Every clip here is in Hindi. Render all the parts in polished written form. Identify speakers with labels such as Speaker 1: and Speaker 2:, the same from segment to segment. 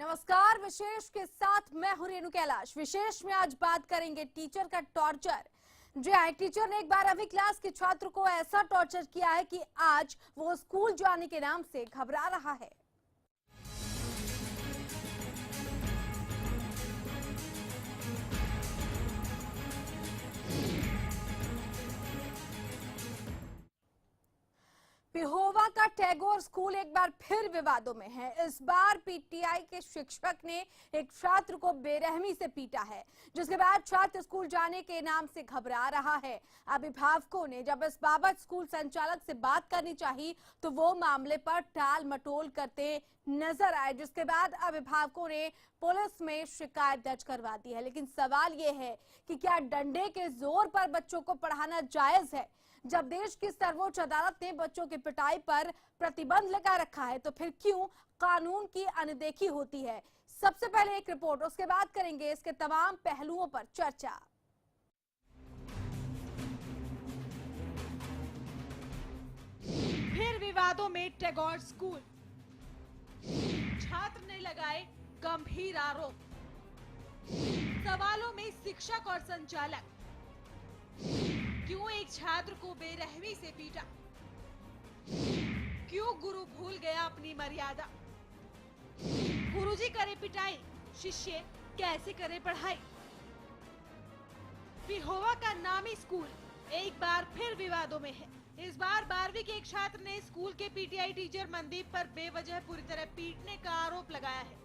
Speaker 1: नमस्कार। विशेष के साथ मैं हूं रेणु कैलाश। विशेष में आज बात करेंगे टीचर का टॉर्चर। जी हाँ, एक टीचर ने 12वीं क्लास के छात्र को ऐसा टॉर्चर किया है कि आज वो स्कूल जाने के नाम से घबरा रहा है। पिहोवा का टैगोर स्कूल एक बार फिर विवादों में है। इस बार पीटीआई के शिक्षक ने एक छात्र को बेरहमी से पीटा है, जिसके बाद छात्र स्कूल जाने के नाम से घबरा रहा है। अभिभावकों ने जब इस बाबत स्कूल संचालक से बात करनी चाहिए तो वो मामले पर टाल मटोल करते नजर आए, जिसके बाद अभिभावकों ने पुलिस में शिकायत दर्ज करवा दी है। लेकिन सवाल ये है कि क्या डंडे के जोर पर बच्चों को पढ़ाना जायज है? जब देश की सर्वोच्च अदालत ने बच्चों की पिटाई पर प्रतिबंध लगा रखा है तो फिर क्यों कानून की अनदेखी होती है? सबसे पहले एक रिपोर्ट, उसके बाद करेंगे इसके तमाम पहलुओं पर चर्चा।
Speaker 2: फिर विवादों में टैगोर स्कूल, छात्र ने लगाए गंभीर आरोप। सवालों में शिक्षक और संचालक, क्यों एक छात्र को बेरहमी से पीटा? क्यों गुरु भूल गया अपनी मर्यादा? गुरुजी करे पिटाई, शिष्य कैसे करे पढ़ाई? पिहोवा का नामी स्कूल एक बार फिर विवादों में है। इस बार 12वीं के एक छात्र ने स्कूल के पीटीआई टीचर मनदीप पर बेवजह पूरी तरह पीटने का आरोप लगाया है।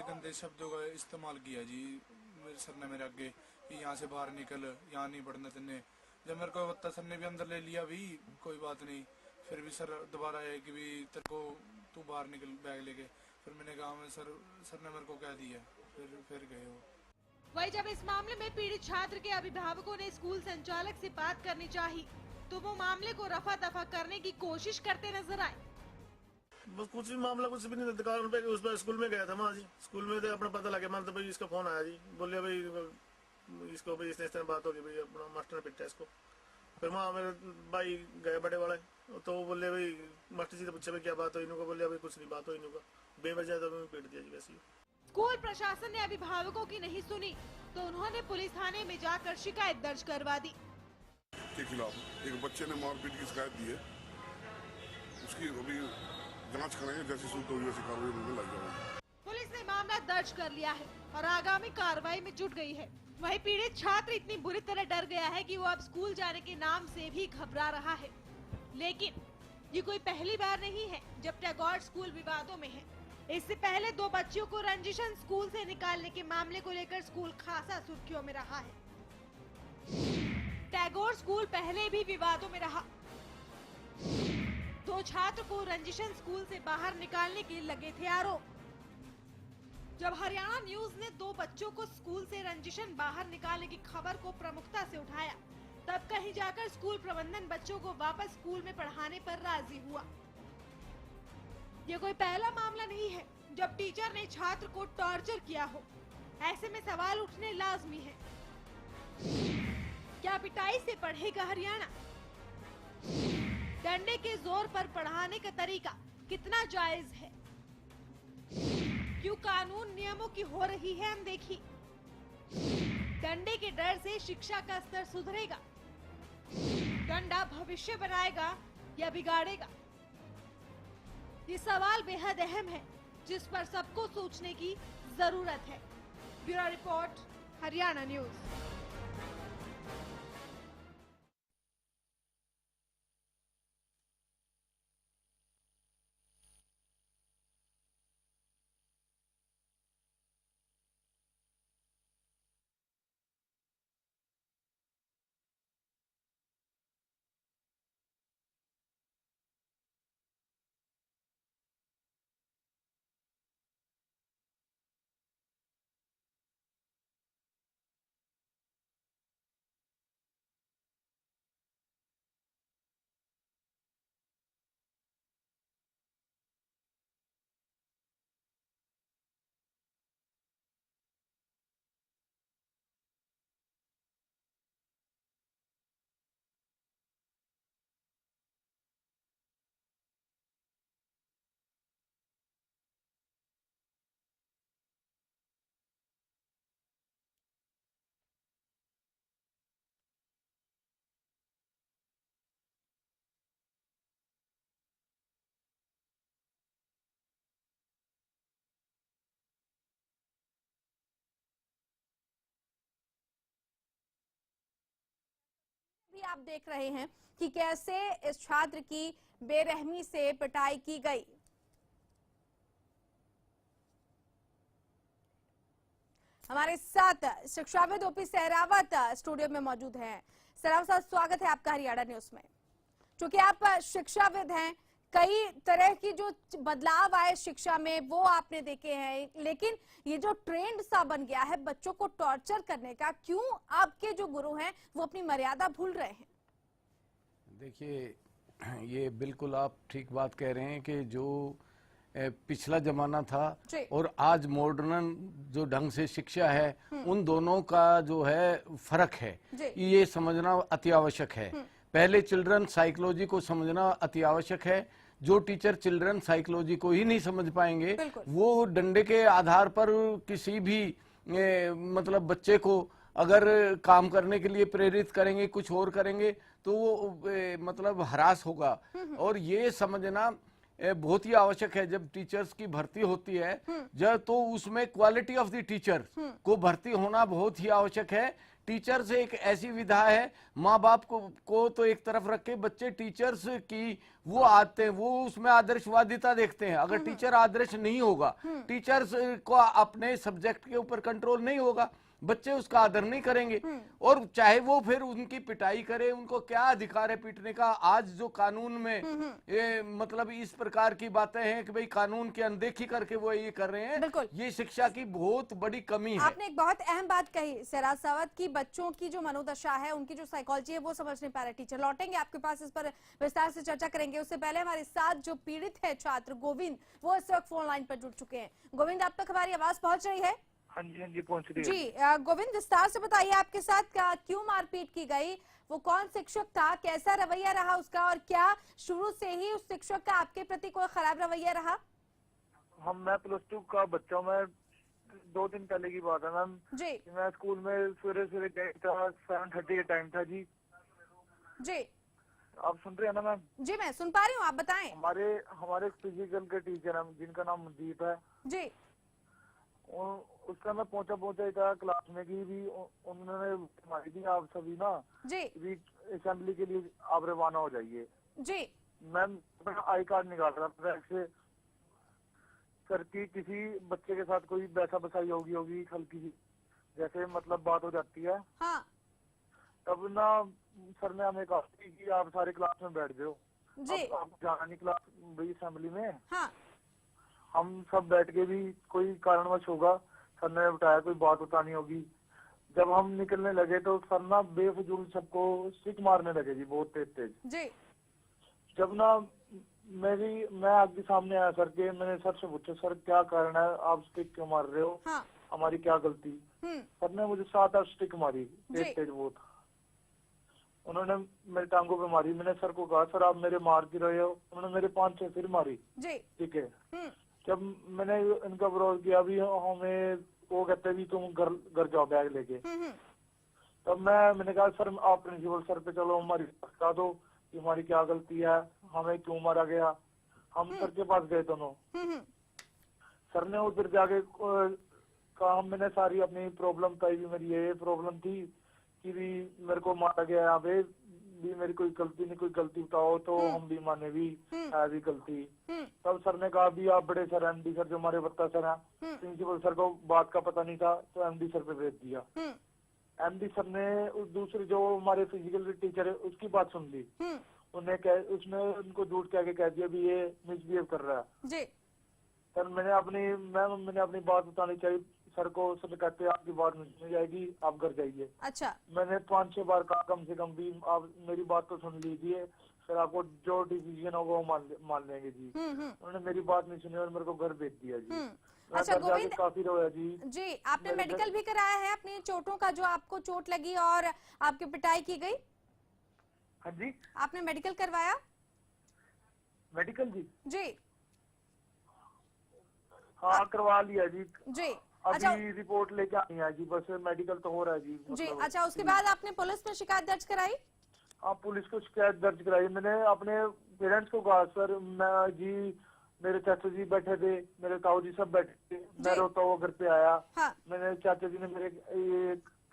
Speaker 3: गंदे शब्दों का इस्तेमाल किया जी। मेरे सर ने मेरे आगे कि यहाँ से बाहर निकल, यहाँ नहीं पढ़ना तेने। जब मेरे को बत्ता सर ने भी अंदर ले लिया भी, कोई बात नहीं, फिर भी सर दोबारा आया कि भी तेरे को तू बाहर निकल बैग लेके। फिर मैंने कहा मैं सर ने मेरे को कह दिया, फिर गए हो।
Speaker 2: वही जब इस मामले में पीड़ित छात्र के अभिभावकों ने स्कूल संचालक से बात करनी चाहिए तो वो मामले को रफा दफा करने की कोशिश करते नजर आए।
Speaker 4: बस कुछ भी मामला कुछ भी नहीं, दुकान पे उस पर स्कूल में गया था। वहाँ जी स्कूल में तो अपना पता लगे, मान तो भाई इसका फोन आया जी, बोले भाई इसको भाई इस तरह बात होगी, भाई अपना मास्टर ने पिटा इसको। फिर वहाँ मेरे भाई गए बड़े वाले, तो वो बोले भाई मास्टर जी से पूछे भाई क्या बात हो, इनको बोले भाई कुछ नहीं बात हो, इनको बेवजह तो पीट दिया जी। वैसे ही
Speaker 2: स्कूल प्रशासन ने अभिभावकों की नहीं सुनी तो उन्होंने पुलिस थाने में जाकर शिकायत दर्ज करवा दी।
Speaker 5: के खिलाफ एक बच्चे ने मारपीट की शिकायत दी है, उसकी अभी जांच करेंगे, जैसी सूरत होगी वैसी कार्रवाई में लग जाएंगे।
Speaker 2: पुलिस ने मामला दर्ज कर लिया है और आगामी कार्रवाई में जुट गई है। वही पीड़ित छात्र इतनी बुरी तरह डर गया है कि वो अब स्कूल जाने के नाम से भी घबरा रहा है। लेकिन ये कोई पहली बार नहीं है जब टैगोर स्कूल विवादों में है। इससे पहले 2 बच्चियों को रंजिशन स्कूल से निकालने के मामले को लेकर स्कूल खासा सुर्खियों में रहा है। टैगोर स्कूल पहले भी विवादों में रहा। 2 छात्र को रंजिशन स्कूल से बाहर निकालने के लगे थे आरोप। जब हरियाणा न्यूज ने 2 बच्चों को स्कूल से रंजिशन बाहर निकालने की खबर को प्रमुखता से उठाया, तब कहीं जाकर स्कूल प्रबंधन बच्चों को वापस स्कूल में पढ़ाने पर राजी हुआ। ये कोई पहला मामला नहीं है जब टीचर ने छात्र को टॉर्चर किया हो। ऐसे में सवाल उठने लाजमी है, क्या पिटाई से पढ़ेगा हरियाणा? डंडे के जोर पर पढ़ाने का तरीका कितना जायज है? क्यों कानून नियमों की हो रही है अनदेखी? डंडे के डर से शिक्षा का स्तर सुधरेगा? डंडा भविष्य बनाएगा या बिगाड़ेगा? ये सवाल बेहद अहम है जिस पर सबको सोचने की जरूरत है। Bureau report, Haryana news.
Speaker 1: आप देख रहे हैं कि कैसे इस छात्र की बेरहमी से पिटाई की गई। हमारे साथ शिक्षाविद ओपी सहरावत स्टूडियो में मौजूद हैं। सहरावत साहब, स्वागत है आपका हरियाणा न्यूज में। क्योंकि आप शिक्षाविद हैं, कई तरह की जो बदलाव आए शिक्षा में वो आपने देखे हैं, लेकिन ये जो ट्रेंड सा बन गया है बच्चों को टॉर्चर करने का, क्यों आपके जो गुरु हैं वो अपनी मर्यादा भूल रहे हैं?
Speaker 6: देखिए, ये बिल्कुल आप ठीक बात कह रहे हैं कि जो पिछला जमाना था और आज मॉडर्न जो ढंग से शिक्षा है, उन दोनों का जो है फर्क है, ये समझना अति आवश्यक है। पहले चिल्ड्रन साइकोलॉजी को समझना अति आवश्यक है। जो टीचर चिल्ड्रन साइकोलॉजी को ही नहीं समझ पाएंगे, वो डंडे के आधार पर किसी भी मतलब बच्चे को अगर काम करने के लिए प्रेरित करेंगे, कुछ और करेंगे, तो वो मतलब हरास होगा। और ये समझना बहुत ही आवश्यक है। जब टीचर्स की भर्ती होती है जब, तो उसमें क्वालिटी ऑफ द टीचर को भर्ती होना बहुत ही आवश्यक है। टीचर्स एक ऐसी विधा है, माँ बाप को तो एक तरफ रख के बच्चे टीचर्स की वो आते हैं, वो उसमें आदर्शवादिता देखते हैं। अगर टीचर आदर्श नहीं होगा, टीचर्स को अपने सब्जेक्ट के ऊपर कंट्रोल नहीं होगा, बच्चे उसका आदर नहीं करेंगे। और चाहे वो फिर उनकी पिटाई करे, उनको क्या अधिकार है पीटने का। आज जो कानून में ये मतलब इस प्रकार की बातें हैं कि भाई कानून की अनदेखी करके वो ये कर रहे हैं, ये शिक्षा की बहुत बड़ी कमी है।
Speaker 1: आपने एक बहुत अहम बात कही सहरावत साहब की, बच्चों की जो मनोदशा है, उनकी जो साइकोलॉजी है वो समझ नहीं पा रहे टीचर। लौटेंगे आपके पास, इस पर विस्तार से चर्चा करेंगे। उससे पहले हमारे साथ जो पीड़ित है छात्र गोविंद, वो इस वक्त फोन लाइन पर जुड़ चुके हैं। गोविंद, आप तक हमारी आवाज पहुंच रही है?
Speaker 7: हाँ जी पहुंच रही है।
Speaker 1: जी गोविंद, विस्तार से बताइए आपके साथ क्यों मारपीट की गई, वो कौन शिक्षक था, कैसा रवैया रहा उसका, और क्या शुरू से ही उस शिक्षक का आपके प्रति कोई खराब रवैया रहा?
Speaker 7: मैं +2 का बच्चा हूँ। मैं 2 दिन पहले की बात है मैम जी। मैं स्कूल में सवेरे गया था, 7:30 का टाइम था जी। आप सुन रहे हैं ना मैम? जी
Speaker 1: मैं सुन पा रही हूँ, आप बताएं।
Speaker 7: हमारे फिजिकल के टीचर हैं जिनका नाम मनदीप है जी। उस समय मैं पहुंचा ही था क्लास में की भी उन्होंने मारी थी, आप सभी ना जी असेंबली के लिए आप रवाना हो जाइए जी। मैं अपना आई कार्ड निकाल रहा था बैग से, सर की किसी बच्चे के साथ कोई बैसा बसाई होगी हल्की सी, जैसे मतलब बात हो जाती है हाँ। तब ना सर ने हमें कहा कि आप सारे क्लास में बैठ जाओ जी। आप जाना नहीं क्लास भाई असेंबली में हाँ। हम सब बैठ के भी कोई कारणवश होगा, सर ने बताया कोई बात बतानी होगी। जब हम निकलने लगे तो सर ना बेफजूल सबको स्टिक मारने लगे जी, बहुत तेज जी। जब ना मैं आगे सामने आया सर के, मैंने सर से पूछा सर क्या कारण है, आप स्टिक क्यों मार रहे हो हाँ। हमारी क्या गलती? सर ने मुझे 7-8 स्टिक मारी, तेज बहुत। उन्होंने मेरे टांगों पे मारी। मैंने सर को कहा सर आप मेरे मार क्यों रहे हो? उन्होंने मेरे 5-6 फिर मारी ठीक है। जब मैंने इनका विरोध किया भी हमें, वो कहते भी तुम घर जाओ बैग लेके। तब मैंने कहा सर आप प्रिंसिपल सर पे चलो, हमारी बता दो कि हमारी क्या गलती है, हमें क्यों मारा गया। हम सर के पास गए दोनों। सर ने उधर जाके कहा, मैंने सारी अपनी प्रॉब्लम बताई भी मेरी ये प्रॉब्लम थी कि भी मेरे को मारा गया यहाँ पे, भी मेरी कोई गलती नहीं, कोई गलती बताओ तो हम भी माने भी है भी गलती। तब सर ने कहा भी आप बड़े सर एमडी सर जो हमारे बत्ता सर है, प्रिंसिपल सर को बात का पता नहीं था तो एमडी सर पे भेज दिया। एमडी सर ने उस दूसरे जो हमारे फिजिकल टीचर है उसकी बात सुन ली। उसने उनको झूठ कह दिया भी ये मिसबिहेव कर रहा है। सर मैंने अपनी बात बतानी चाहिए सर को। सर कहते आपकी बात नहीं सुनी जाएगी, आप घर जाइए। अच्छा। मैंने 5-6 बार कहा कम से कम भी आप मेरी बात तो सुन लीजिए, सर आपको जो डिसीजन होगा वो मान लेंगे जी। उन्होंने मेरी बात नहीं सुनी और मेरे को घर भेज दिया जी। अच्छा गोविंद, काफी रोया जी। आपने मेडिकल भी कराया है अपनी चोटों का, जो आपको चोट लगी और आपकी पिटाई की गई? हाँ जी। आपने मेडिकल करवाया? मेडिकल जी हाँ करवा लिया जी। अभी अच्छा, रिपोर्ट लेके आनी है जी, बस मेडिकल तो हो रहा है जी। जी अच्छा, उसके बाद आपने पुलिस में शिकायत दर्ज कराई? हाँ पुलिस को शिकायत दर्ज कराई। मैंने अपने पेरेंट्स को कहा सर मैं जी, मेरे चाचा जी बैठे थे, मेरे ताऊ जी सब बैठे थे, मैं रोता हुआ घर पे आया। हाँ। मैंने चाचा जी ने मेरे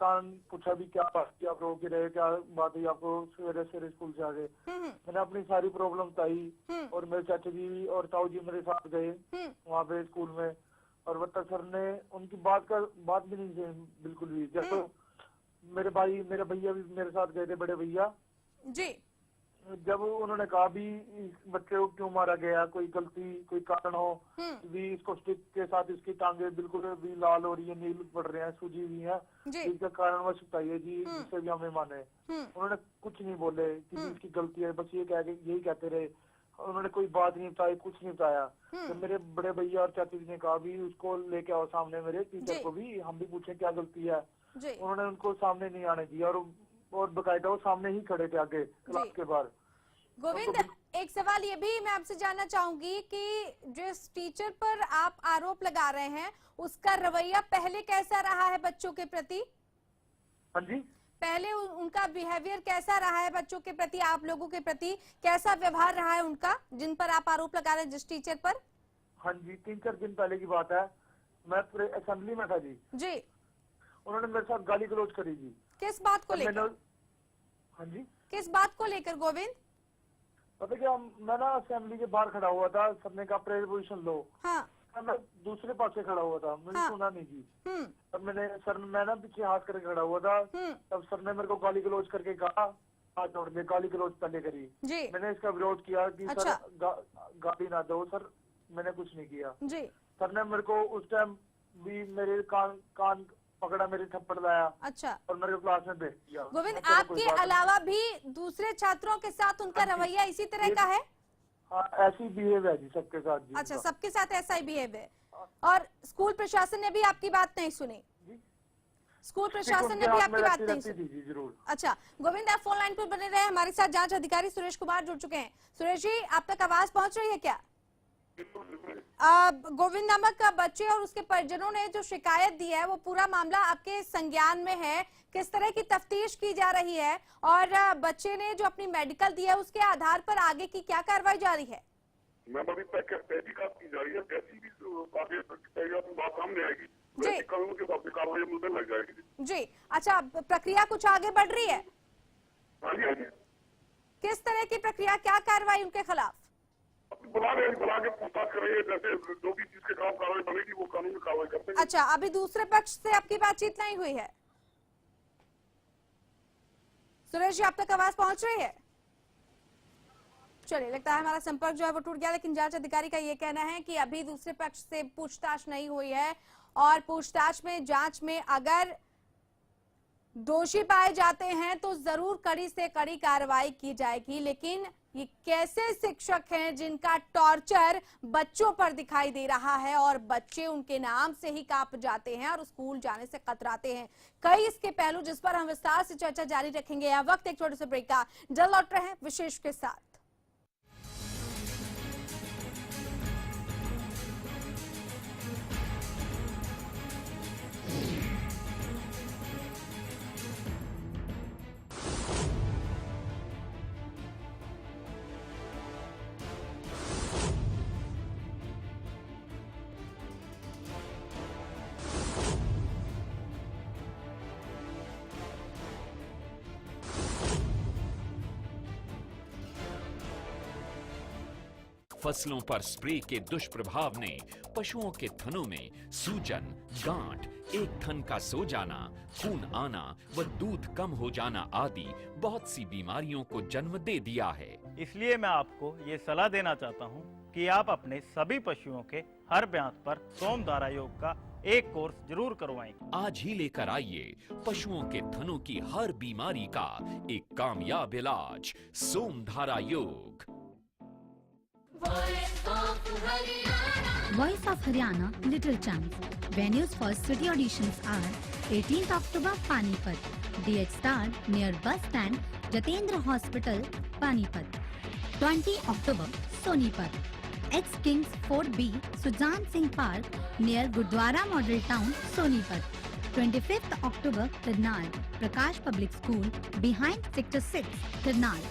Speaker 7: कान पूछा भी क्या बात थी, आप रो के रहे, क्या बात हुई आपको सवेरे सवेरे स्कूल से आ गए। मैंने अपनी सारी प्रॉब्लम बताई और मेरे चाचा जी और ताऊ जी मेरे साथ गए वहाँ पे स्कूल में, और वत्ता सर ने उनकी बात भी नहीं सुनी बिल्कुल भी। जैसे मेरे भैया भी मेरे साथ गए थे, बड़े भैया जी। जब उन्होंने कहा भी इस बच्चे को क्यों मारा गया, कोई गलती कोई कारण हो भी, इसको स्टिक के साथ इसकी टांगे बिल्कुल भी लाल हो रही है, नील पड़ रहे हैं, सूजी हुई है, इसका कारण वह बताइए जी, जिससे भी हमें माने। उन्होंने कुछ नहीं बोले कि इसकी गलती है, बस यही कहते रहे। उन्होंने कोई बात नहीं बताई, कुछ नहीं बताया। तो मेरे बड़े भैया और चाची जी ने कहा भी उसको लेके आओ सामने, मेरे टीचर को भी हम भी पूछे क्या गलती है। उन्होंने उनको सामने नहीं आने दिया और बकायदा वो सामने ही खड़े थे आगे क्लास के बाहर।
Speaker 1: गोविंद, एक सवाल ये भी मैं आपसे जानना चाहूंगी कि जिस टीचर पर आप आरोप लगा रहे हैं उसका रवैया पहले कैसा रहा है बच्चों के प्रति?
Speaker 7: हाँ जी,
Speaker 1: पहले उनका बिहेवियर कैसा रहा है बच्चों के प्रति, आप लोगों के प्रति कैसा व्यवहार रहा है उनका, जिन पर आप आरोप लगा रहे हैं जिस टीचर पर?
Speaker 7: हाँ जी, 3-4 दिन पहले की बात है, मैं पूरे असेंबली में था जी। उन्होंने मेरे साथ गाली गलौज करी जी।
Speaker 1: किस बात को लेकर?
Speaker 7: हाँ जी,
Speaker 1: किस बात को लेकर गोविंद?
Speaker 7: पता क्या, मैं ना असेंबली के बाहर खड़ा हुआ था, सबने कहा प्रेयर पोजीशन लो।
Speaker 1: हाँ।
Speaker 7: मैं दूसरे पास से खड़ा हुआ था, मैंने सुना नहीं जी। तब मैं ना पीछे हाथ करके खड़ा हुआ था, तब सर ने मेरे को गाली गलौज करके कहा, हाथ जोड़ के गाली गलौज पहले करी। मैंने इसका विरोध किया कि सर गाली ना दो सर, मैंने कुछ नहीं किया। सर ने मेरे को उस टाइम भी मेरे कान पकड़ा, मेरे थप्पड़ लाया। अच्छा। और मेरे क्लास में भेज दिया।
Speaker 1: गोविंद, आपके अलावा भी दूसरे छात्रों के साथ उनका रवैया इसी तरह का है?
Speaker 7: हाँ, ऐसी बिहेव है जी सबके साथ जी।
Speaker 1: अच्छा, सबके साथ ऐसा ही बिहेव है। और स्कूल प्रशासन ने भी आपकी बात नहीं सुनी? स्कूल प्रशासन ने भी आपकी बात नहीं सुनी?
Speaker 7: जी जरूर।
Speaker 1: अच्छा गोविंद, आप फोन लाइन पर बने रहे, हमारे साथ जांच अधिकारी सुरेश कुमार जुड़ चुके हैं। सुरेश जी, आप तक आवाज पहुंच रही है क्या? गोविंद नामक बच्चे और उसके परिजनों ने जो शिकायत दी है वो पूरा मामला आपके संज्ञान में है, किस तरह की तफ्तीश की जा रही है और बच्चे ने जो अपनी मेडिकल दी है उसके आधार पर आगे की क्या कार्रवाई जारी है?
Speaker 5: मैम, अभी तहकीकात की जा रही है, जैसी भी आगे बात सामने आएगी कानून के हिसाब से कार्रवाई मुझे लग जाएगी जी।
Speaker 1: अच्छा, प्रक्रिया कुछ आगे बढ़ रही है?
Speaker 5: हाँ जी, हाँ जी।
Speaker 1: किस तरह की प्रक्रिया, क्या कार्रवाई उनके खिलाफ?
Speaker 5: बुला के पूछताछ कर रही है, जैसे जो भी चीज के खिलाफ कार्रवाई बनेगी वो कानूनी कार्रवाई करते हैं।
Speaker 1: अच्छा, अभी दूसरे पक्ष से आपकी बातचीत नहीं हुई है? सुरेश जी, आप तक आवाज पहुंच रही है? चलिए, लगता है हमारा संपर्क जो है वो टूट गया, लेकिन जांच अधिकारी का ये कहना है कि अभी दूसरे पक्ष से पूछताछ नहीं हुई है और पूछताछ में, जांच में अगर दोषी पाए जाते हैं तो जरूर कड़ी से कड़ी कार्रवाई की जाएगी। लेकिन ये कैसे शिक्षक हैं जिनका टॉर्चर बच्चों पर दिखाई दे रहा है और बच्चे उनके नाम से ही कांप जाते हैं और स्कूल जाने से कतराते हैं, कई इसके पहलू जिस पर हम विस्तार से चर्चा जारी रखेंगे। यह वक्त एक छोटे से ब्रेक का, जल्द लौट रहे हैं विशेष के साथ।
Speaker 8: फसलों पर स्प्रे के दुष्प्रभाव ने पशुओं के थनों में सूजन, गांठ, एक थन का सो जाना, खून आना व दूध कम हो जाना आदि बहुत सी बीमारियों को जन्म दे दिया है।
Speaker 9: इसलिए मैं आपको ये सलाह देना चाहता हूँ कि आप अपने सभी पशुओं के हर ब्यात पर सोमधारा योग का एक कोर्स जरूर करवाएं।
Speaker 8: आज ही लेकर आइए पशुओं के थनों की हर बीमारी का एक कामयाब इलाज, सोमधारा योग।
Speaker 10: Voice of Haryana, Little Chance. Venues for city auditions are 18th October, Panipat. DH Star near bus stand, Jatendra Hospital, Panipat. 20 October, Sonipat. Ex-Kings 4B, Sujan Singh Park near Gurdwara Model Town, Sonipat. 25th October, Karnal. Prakash Public School behind Sector 6, Karnal.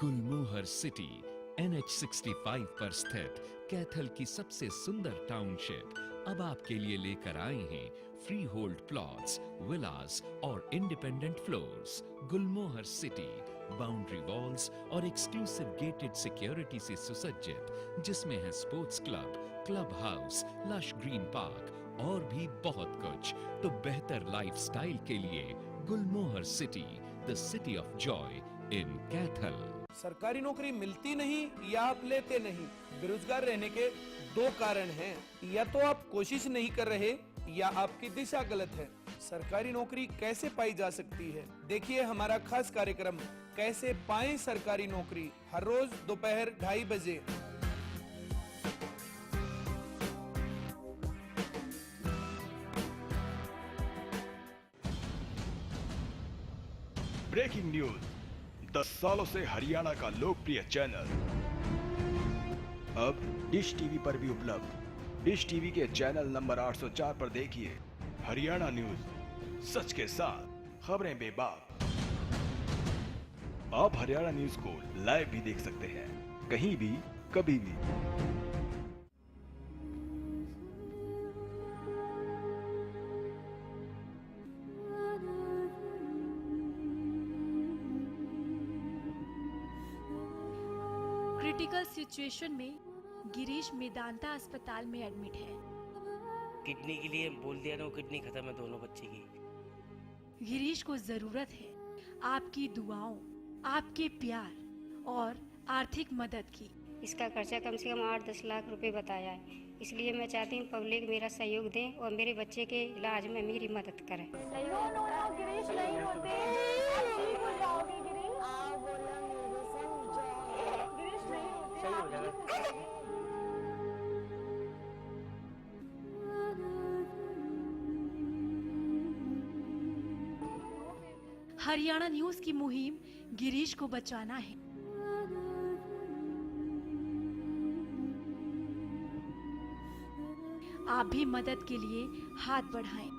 Speaker 8: Gulmohar city NH 65 पर स्थित कैथल की सबसे सुंदर टाउनशिप अब आपके लिए लेकर आए हैं फ्री होल्ड प्लॉट्स, विलास और independent floors. Gulmohar city boundary walls और एक्सक्लूसिव गेटेड सिक्योरिटी से सुसज्जित, जिसमें है sports club, club house, lush green park और भी बहुत कुछ। तो बेहतर लाइफस्टाइल के लिए Gulmohar city, the city of joy in Kaithal.
Speaker 11: सरकारी नौकरी मिलती नहीं या आप लेते नहीं, बेरोजगार रहने के दो कारण हैं। या तो आप कोशिश नहीं कर रहे या आपकी दिशा गलत है। सरकारी नौकरी कैसे पाई जा सकती है, देखिए हमारा खास कार्यक्रम कैसे पाएं सरकारी नौकरी, हर रोज दोपहर 2:30 बजे।
Speaker 12: ब्रेकिंग न्यूज, 10 सालों से हरियाणा का लोकप्रिय चैनल अब डिश टीवी पर भी उपलब्ध। डिश टीवी के चैनल नंबर 804 पर देखिए हरियाणा न्यूज, सच के साथ खबरें बेबाक। आप हरियाणा न्यूज को लाइव भी देख सकते हैं, कहीं भी कभी भी।
Speaker 2: क्रिटिकल सिचुएशन में गिरीश मेदांता अस्पताल में एडमिट है।
Speaker 13: किडनी के लिए बोल दिया ना, वो किडनी खत्म है दोनों बच्चे की।
Speaker 2: गिरीश को जरूरत है आपकी दुआओं, आपके प्यार और आर्थिक मदद की।
Speaker 14: इसका खर्चा कम से कम 8-10 लाख रुपए बताया है, इसलिए मैं चाहती हूँ पब्लिक मेरा सहयोग दें और मेरे बच्चे के इलाज में मेरी मदद करें।
Speaker 15: गिरीश नहीं होते,
Speaker 2: हरियाणा न्यूज की मुहिम गिरीश को बचाना है। आप भी मदद के लिए हाथ बढ़ाएं।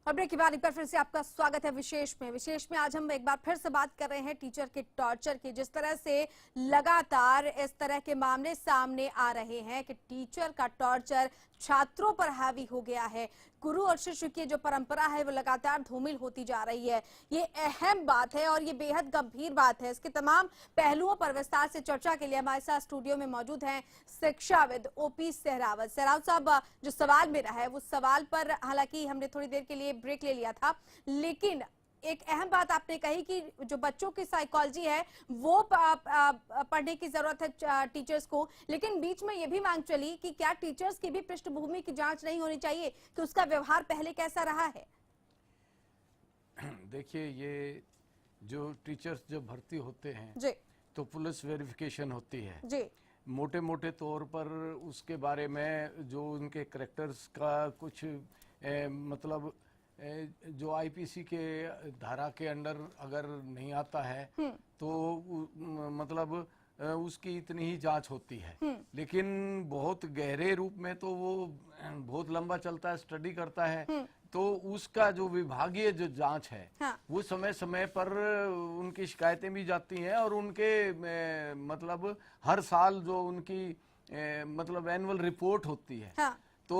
Speaker 1: और ब्रेक के बाद एक बार फिर से आपका स्वागत है विशेष में आज हम एक बार फिर से बात कर रहे हैं टीचर के टॉर्चर की। जिस तरह से लगातार इस तरह के मामले सामने आ रहे हैं कि टीचर का टॉर्चर छात्रों पर हावी हो गया है, गुरु और शिष्य की जो परंपरा है वो लगातार धूमिल होती जा रही है। ये अहम बात है और ये बेहद गंभीर बात है। इसके तमाम पहलुओं पर विस्तार से चर्चा के लिए हमारे साथ स्टूडियो में मौजूद हैं शिक्षाविद ओपी सहरावत। सहरावत साहब, जो सवाल मेरा है वो सवाल पर हालांकि हमने थोड़ी देर के लिए ब्रेक ले लिया था, लेकिन एक अहम बात आपने कही कि जो बच्चों की साइकोलॉजी है वो पढ़ने की जरूरत है टीचर्स को, लेकिन बीच में ये भी मांग चली कि क्या टीचर्स की भी पृष्ठभूमि की जांच नहीं होनी चाहिए कि उसका व्यवहार पहले कैसा रहा है?
Speaker 6: देखिए, ये जो टीचर्स जब भर्ती होते हैं
Speaker 1: जी,
Speaker 6: तो पुलिस वेरिफिकेशन होती है
Speaker 1: जी।
Speaker 6: मोटे मोटे तौर पर उसके बारे में जो उनके करेक्टर्स का कुछ मतलब जो आईपीसी के धारा के अंडर अगर नहीं आता है तो मतलब उसकी इतनी ही जांच होती है, लेकिन बहुत गहरे रूप में तो वो बहुत लंबा चलता है, स्टडी करता है। तो उसका जो विभागीय जो जांच है वो समय समय पर उनकी शिकायतें भी जाती हैं और उनके मतलब हर साल जो उनकी मतलब एनुअल रिपोर्ट होती है तो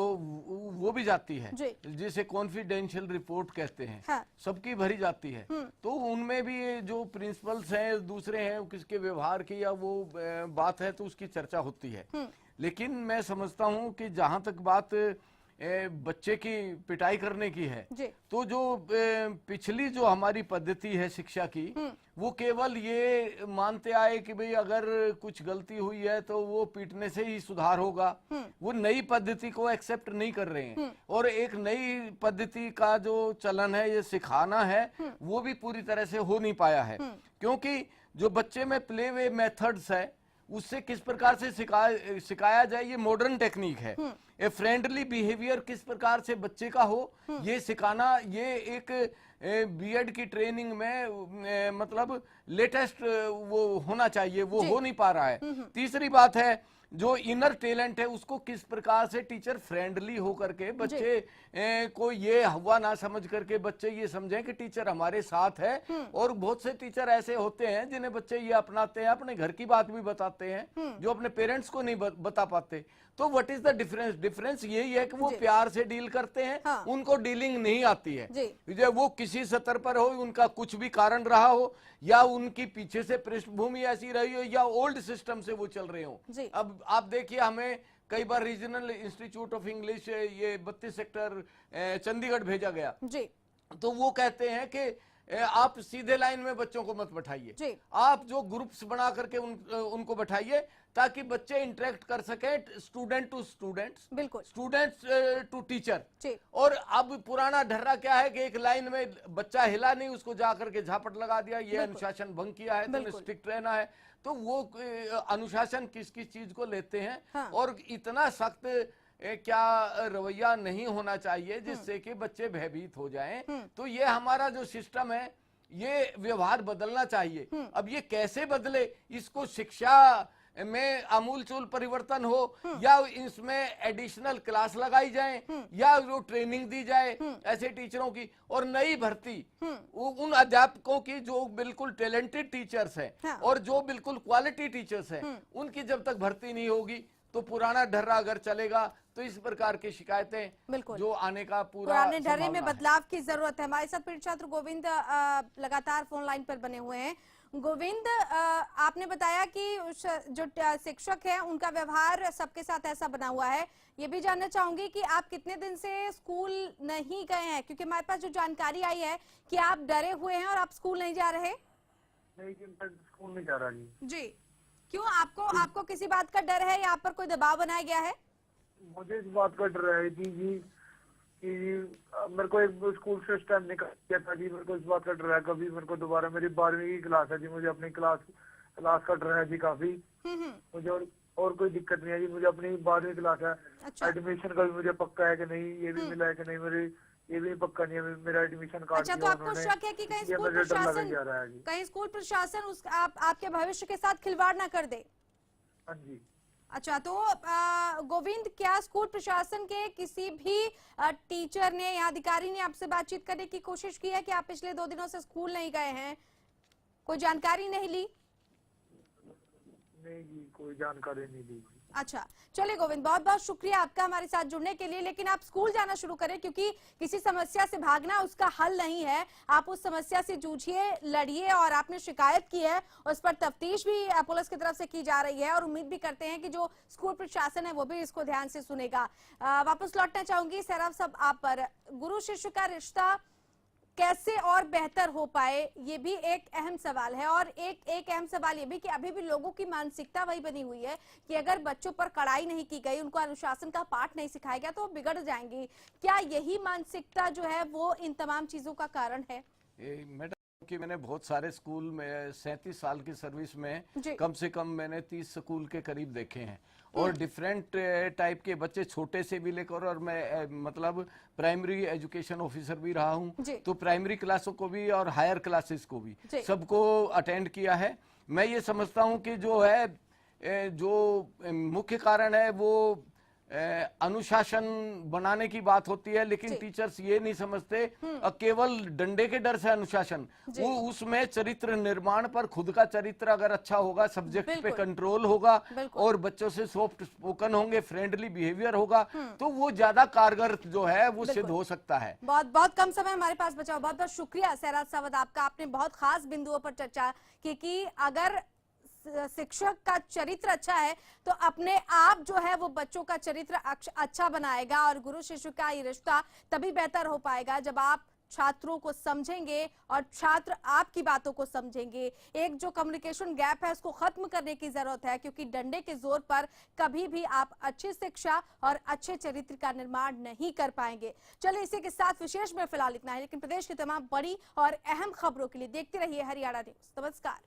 Speaker 6: वो भी जाती है, जिसे कॉन्फिडेंशियल रिपोर्ट कहते हैं, सबकी भरी जाती है। तो उनमें भी जो प्रिंसिपल्स हैं, दूसरे हैं, किसके व्यवहार की या वो बात है तो उसकी चर्चा होती है। लेकिन मैं समझता हूँ कि जहाँ तक बात बच्चे की पिटाई करने की है,
Speaker 1: जी।
Speaker 6: तो जो पिछली जो हमारी पद्धति है शिक्षा की, वो केवल ये मानते आए कि भाई अगर कुछ गलती हुई है तो वो पीटने से ही सुधार होगा। वो नई पद्धति को एक्सेप्ट नहीं कर रहे हैं, और एक नई पद्धति का जो चलन है, ये सिखाना है, वो भी पूरी तरह से हो नहीं पाया है। क्योंकि जो बच्चे में प्ले वे मेथड्स है, उससे किस प्रकार से सिखाया जाए, ये मॉडर्न टेक्निक है। ए फ्रेंडली बिहेवियर किस प्रकार से बच्चे का हो, ये सिखाना, ये एक बीएड की ट्रेनिंग में मतलब लेटेस्ट वो होना चाहिए, वो हो नहीं पा रहा है। तीसरी बात है, जो इनर टैलेंट है उसको किस प्रकार से टीचर फ्रेंडली होकर के बच्चे को ये हवा ना समझ करके बच्चे ये समझें कि टीचर हमारे साथ है। और बहुत से टीचर ऐसे होते हैं जिन्हें बच्चे ये अपनाते हैं, अपने घर की बात भी बताते हैं जो अपने पेरेंट्स को नहीं बता पाते। तो what is the difference? Difference यही है कि वो प्यार से डील करते हैं, उनको डीलिंग नहीं आती है। जब वो किसी स्तर पर हो, उनका कुछ भी कारण रहा हो, या उनकी पीछे से पृष्ठभूमि ऐसी रही हो, या ओल्ड सिस्टम से वो चल रहे हो। अब आप देखिए, हमें कई बार रीजनल इंस्टीट्यूट ऑफ इंग्लिश ये 32 सेक्टर चंडीगढ़ भेजा गया, तो वो कहते हैं कि आप सीधे लाइन में बच्चों को मत बैठाइए, आप जो ग्रुप्स बना करके उनको बैठाइए, ताकि बच्चे इंटरेक्ट कर सके, स्टूडेंट टू स्टूडेंट्स, बिल्कुल, स्टूडेंट्स टू टीचर। और अब पुराना ढर्रा क्या है कि एक लाइन में बच्चा हिला नहीं, उसको जाकर के झापट लगा दिया, ये अनुशासन भंग किया है, तुम्हें स्ट्रिक्ट रहना है। तो वो अनुशासन किस किस चीज को लेते हैं, और इतना सख्त क्या रवैया नहीं होना चाहिए जिससे कि बच्चे भयभीत हो जाएं। तो ये हमारा जो सिस्टम है, ये व्यवहार बदलना चाहिए। अब ये कैसे बदले, इसको शिक्षा में आमूलचूल परिवर्तन हो, या इसमें एडिशनल क्लास लगाई जाए, या जो ट्रेनिंग दी जाए ऐसे टीचरों की, और नई भर्ती उन अध्यापकों की जो बिल्कुल टैलेंटेड टीचर्स हैं और जो बिल्कुल क्वालिटी टीचर्स हैं, उनकी जब तक भर्ती नहीं होगी तो पुराना ढर्रा अगर चलेगा तो इस प्रकार की शिकायतें जो आने का
Speaker 1: पुराने ढर्रे में बदलाव की जरूरत है। हमारे साथ पीड़ित छात्र गोविंद लगातार फोन लाइन पर बने हुए हैं। गोविंद, आपने बताया कि जो शिक्षक है उनका व्यवहार सबके साथ ऐसा बना हुआ है। ये भी जानना चाहूंगी कि आप कितने दिन से स्कूल नहीं गए हैं, क्योंकि हमारे पास जो जानकारी आई है कि आप डरे हुए हैं और आप स्कूल नहीं जा रहे।
Speaker 7: नहीं, स्कूल नहीं जा रहा
Speaker 1: जी। क्यों? आपको किसी बात का डर है, या आप पर कोई दबाव बनाया गया है?
Speaker 7: मुझे इस बात का डर है जी कि मेरे को एक स्कूल से स्टैंड निकाल दिया था जी। मेरे को इस बात का डर है, कभी मेरे को दोबारा, मेरी 12वीं की क्लास है जी, मुझे अपनी क्लास का डर है जी काफी। मुझे और कोई दिक्कत नहीं है जी, मुझे अपनी 12वीं क्लास है। एडमिशन का भी मुझे पक्का है कि नहीं, ये भी मिला है कि नहीं, मेरी ये भी पक्का नहीं है मेरा एडमिशन कार्ड।
Speaker 1: अच्छा, तो आपको शक है कि कहीं स्कूल प्रशासन आपके भविष्य के साथ खिलवाड़ ना कर दे?
Speaker 7: हाँ जी।
Speaker 1: अच्छा, तो गोविंद, क्या स्कूल प्रशासन के किसी भी टीचर ने या अधिकारी ने आपसे बातचीत करने की कोशिश की है कि आप पिछले 2 दिनों से स्कूल नहीं गए हैं? कोई जानकारी नहीं ली?
Speaker 7: नहीं जी, कोई जानकारी नहीं ली।
Speaker 1: अच्छा, चलिए गोविंद, बहुत बहुत शुक्रिया आपका हमारे साथ जुड़ने के लिए। लेकिन आप स्कूल जाना शुरू करें, क्योंकि किसी समस्या से भागना उसका हल नहीं है। आप उस समस्या से जूझिए, लड़िए, और आपने शिकायत की है, उस पर तफ्तीश भी पुलिस की तरफ से की जा रही है, और उम्मीद भी करते हैं कि जो स्कूल प्रशासन है वो भी इसको ध्यान से सुनेगा। वापस लौटना चाहूंगी सैराब साहब आप पर। गुरु शिष्य का रिश्ता कैसे और बेहतर हो पाए, ये भी एक अहम सवाल है। और एक अहम सवाल ये भी कि अभी भी लोगों की मानसिकता वही बनी हुई है कि अगर बच्चों पर कड़ाई नहीं की गई, उनको अनुशासन का पाठ नहीं सिखाया गया तो वो बिगड़ जाएंगी। क्या यही मानसिकता जो है वो इन तमाम चीजों का कारण है?
Speaker 6: मैडम, कि मैंने बहुत सारे स्कूल में 37 साल की सर्विस में कम से कम मैंने 30 स्कूल के करीब देखे हैं, और डिफरेंट टाइप के बच्चे, छोटे से भी लेकर, और मैं मतलब प्राइमरी एजुकेशन ऑफिसर भी रहा हूं, तो प्राइमरी क्लासों को भी और हायर क्लासेस को भी सबको अटेंड किया है। मैं ये समझता हूं कि जो है, जो मुख्य कारण है वो अनुशासन बनाने की बात होती है, लेकिन टीचर्स ये नहीं समझते केवल डंडे के डर से अनुशासन, वो उसमें चरित्र निर्माण पर, खुद का चरित्र अगर अच्छा होगा, सब्जेक्ट पे कंट्रोल होगा, और बच्चों से सॉफ्ट स्पोकन होंगे, फ्रेंडली बिहेवियर होगा, तो वो ज्यादा कारगर जो है वो सिद्ध हो सकता है।
Speaker 1: बहुत बहुत कम समय हमारे पास बचा। बहुत बहुत शुक्रिया सैराब सावद आपका। आपने बहुत खास बिंदुओं पर चर्चा की कि अगर शिक्षक का चरित्र अच्छा है तो अपने आप जो है वो बच्चों का चरित्र अच्छा बनाएगा, और गुरु शिष्य का ये रिश्ता तभी बेहतर हो पाएगा जब आप छात्रों को समझेंगे और छात्र आपकी बातों को समझेंगे। एक जो कम्युनिकेशन गैप है उसको खत्म करने की जरूरत है, क्योंकि डंडे के जोर पर कभी भी आप अच्छी शिक्षा और अच्छे चरित्र का निर्माण नहीं कर पाएंगे। चलिए इसी के साथ विशेष में फिलहाल इतना है, लेकिन प्रदेश की तमाम बड़ी और अहम खबरों के लिए देखते रहिए हरियाणा न्यूज। नमस्कार।